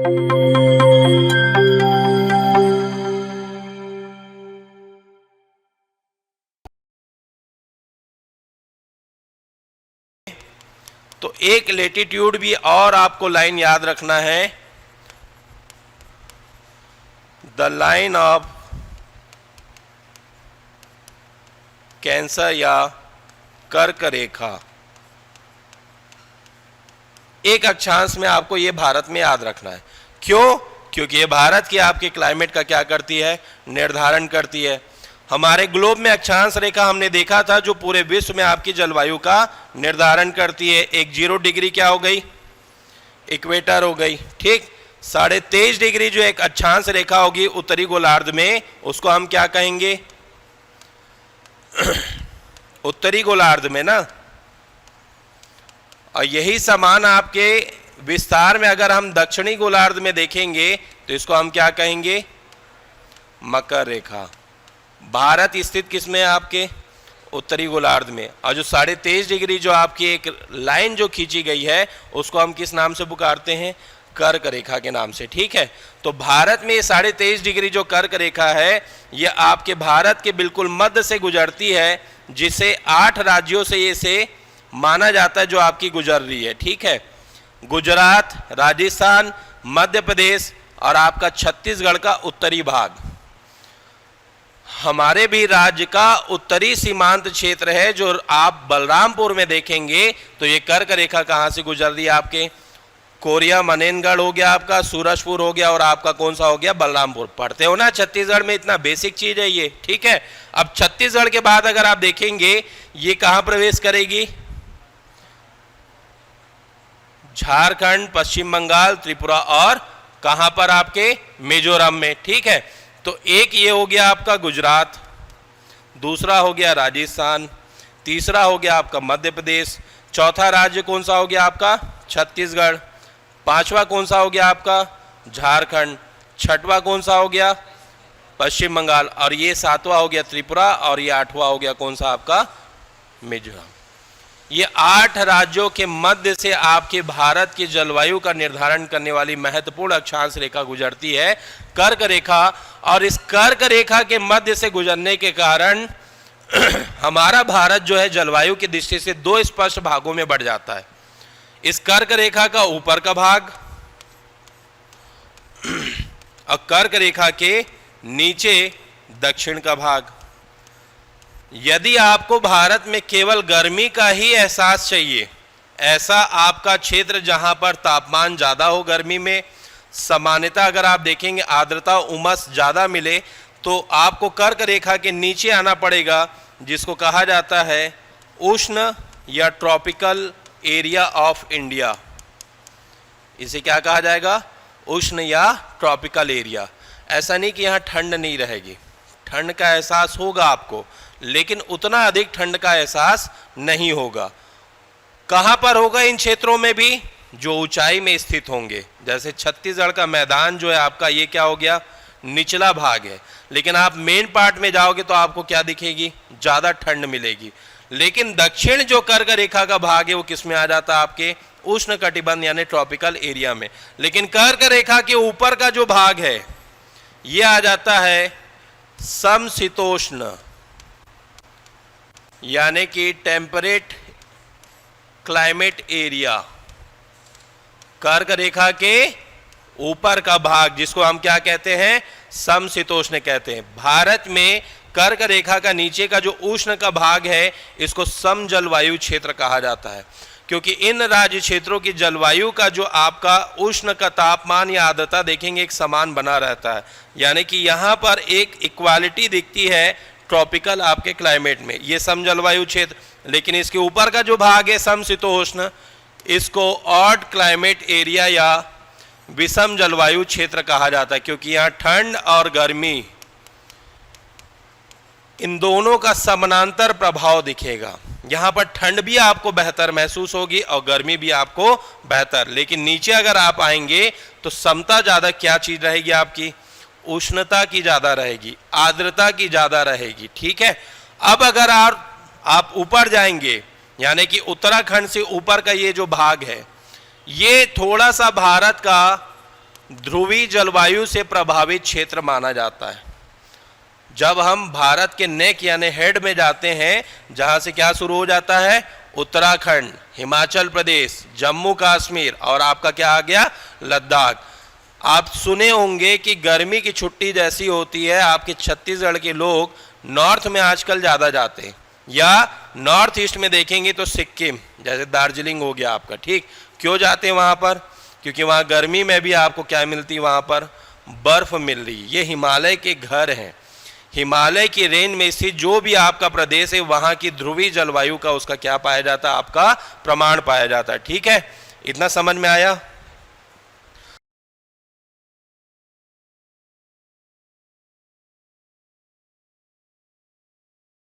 तो एक लेटीट्यूड भी और आपको लाइन याद रखना है, द लाइन ऑफ कैंसर या कर्क रेखा। एक अक्षांश में आपको ये भारत में याद रखना है। क्यों? क्योंकि ये भारत की आपके क्लाइमेट का क्या करती है, निर्धारण करती है। हमारे ग्लोब में अक्षांश रेखा हमने देखा था जो पूरे विश्व में आपकी जलवायु का निर्धारण करती है। एक 0 डिग्री क्या हो गई, इक्वेटर हो गई, ठीक। 23.5 डिग्री जो एक अक्षांश रेखा होगी उत्तरी गोलार्ध में, उसको हम क्या कहेंगे, उत्तरी गोलार्ध में ना। और यही समान आपके विस्तार में अगर हम दक्षिणी गोलार्ध में देखेंगे तो इसको हम क्या कहेंगे, मकर रेखा। भारत स्थित किस में है आपके, उत्तरी गोलार्ध में। और जो 23.5 डिग्री जो आपकी एक लाइन जो खींची गई है उसको हम किस नाम से पुकारते हैं, कर्क रेखा के नाम से, ठीक है। तो भारत में 23.5 डिग्री जो कर्क रेखा है यह आपके भारत के बिल्कुल मध्य से गुजरती है, जिसे 8 राज्यों से इसे माना जाता है जो आपकी गुजर रही है, ठीक है। गुजरात, राजस्थान, मध्य प्रदेश और आपका छत्तीसगढ़ का उत्तरी भाग हमारे भी राज्य का उत्तरी सीमांत क्षेत्र है। जो आप बलरामपुर में देखेंगे तो ये कर्क रेखा कहाँ से गुजर रही है, आपके कोरिया मनेनगढ़ हो गया, आपका सूरजपुर हो गया, और आपका कौन सा हो गया, बलरामपुर। पढ़ते हो ना छत्तीसगढ़ में, इतना बेसिक चीज है ये, ठीक है। अब छत्तीसगढ़ के बाद अगर आप देखेंगे ये कहाँ प्रवेश करेगी, झारखंड, पश्चिम बंगाल, त्रिपुरा और कहां पर आपके मिजोरम में, ठीक है। तो एक ये हो गया आपका गुजरात, दूसरा हो गया राजस्थान, तीसरा हो गया आपका मध्य प्रदेश, चौथा राज्य कौन सा हो गया आपका, छत्तीसगढ़, पांचवा कौन सा हो गया आपका, झारखंड, छठवां कौन सा हो गया, पश्चिम बंगाल, और ये 7वां हो गया त्रिपुरा, और ये 8वां हो गया कौन सा आपका, मिजोरम। ये 8 राज्यों के मध्य से आपके भारत की जलवायु का निर्धारण करने वाली महत्वपूर्ण अक्षांश रेखा गुजरती है, कर्क रेखा। और इस कर्क रेखा के मध्य से गुजरने के कारण हमारा भारत जो है जलवायु की दृष्टि से 2 स्पष्ट भागों में बढ़ जाता है। इस कर्क रेखा का ऊपर का भाग और कर्क रेखा के नीचे दक्षिण का भाग। यदि आपको भारत में केवल गर्मी का ही एहसास चाहिए, ऐसा आपका क्षेत्र जहां पर तापमान ज़्यादा हो, गर्मी में सामान्यतः अगर आप देखेंगे आर्द्रता उमस ज़्यादा मिले, तो आपको कर्क रेखा के नीचे आना पड़ेगा, जिसको कहा जाता है उष्ण या ट्रॉपिकल एरिया ऑफ इंडिया। इसे क्या कहा जाएगा, उष्ण या ट्रॉपिकल एरिया। ऐसा नहीं कि यहाँ ठंड नहीं रहेगी, ठंड का एहसास होगा आपको, लेकिन उतना अधिक ठंड का एहसास नहीं होगा। कहां पर होगा इन क्षेत्रों में भी, जो ऊंचाई में स्थित होंगे। जैसे छत्तीसगढ़ का मैदान जो है आपका, ये क्या हो गया, निचला भाग है, लेकिन आप मेन पार्ट में जाओगे तो आपको क्या दिखेगी, ज्यादा ठंड मिलेगी। लेकिन दक्षिण जो कर्क रेखा का भाग है वो किस में आ जाता है, आपके उष्ण कटिबंध यानी ट्रॉपिकल एरिया में। लेकिन कर्क रेखा के ऊपर का जो भाग है ये आ जाता है समशीतोष्ण यानी कि टेम्परेट क्लाइमेट एरिया। कर्क रेखा के ऊपर का भाग जिसको हम क्या कहते हैं, समशीतोष्ण कहते हैं। भारत में कर्क रेखा का नीचे का जो उष्ण का भाग है इसको सम जलवायु क्षेत्र कहा जाता है, क्योंकि इन राज्य क्षेत्रों की जलवायु का जो आपका उष्ण का तापमान या आर्द्रता देखेंगे एक समान बना रहता है, यानी कि यहाँ पर एक इक्वालिटी दिखती है ट्रॉपिकल आपके क्लाइमेट में, ये सम जलवायु क्षेत्र। लेकिन इसके ऊपर का जो भाग है समशीतोष्ण, इसको ऑड क्लाइमेट एरिया या विषम जलवायु क्षेत्र कहा जाता है, क्योंकि यहाँ ठंड और गर्मी इन दोनों का समानांतर प्रभाव दिखेगा। यहाँ पर ठंड भी आपको बेहतर महसूस होगी और गर्मी भी आपको बेहतर। लेकिन नीचे अगर आप आएंगे तो समता ज़्यादा क्या चीज़ रहेगी आपकी, उष्णता की ज़्यादा रहेगी, आर्द्रता की ज़्यादा रहेगी, ठीक है। अब अगर आप ऊपर जाएंगे यानी कि उत्तराखंड से ऊपर का ये जो भाग है, ये थोड़ा सा भारत का ध्रुवीय जलवायु से प्रभावित क्षेत्र माना जाता है। जब हम भारत के नेक यानी हेड में जाते हैं, जहां से क्या शुरू हो जाता है, उत्तराखंड, हिमाचल प्रदेश, जम्मू कश्मीर और आपका क्या आ गया, लद्दाख। आप सुने होंगे कि गर्मी की छुट्टी जैसी होती है, आपके छत्तीसगढ़ के लोग नॉर्थ में आजकल ज़्यादा जाते हैं, या नॉर्थ ईस्ट में देखेंगे तो सिक्किम, जैसे दार्जिलिंग हो गया आपका, ठीक। क्यों जाते हैं वहाँ पर? क्योंकि वहाँ गर्मी में भी आपको क्या मिलती है, वहाँ पर बर्फ मिल रही। ये हिमालय के घर हैं। हिमालय की रेंज में स्थित जो भी आपका प्रदेश है, वहाँ की ध्रुवीय जलवायु का उसका क्या पाया जाता है, आपका प्रमाण पाया जाता है। ठीक है, इतना समझ में आया?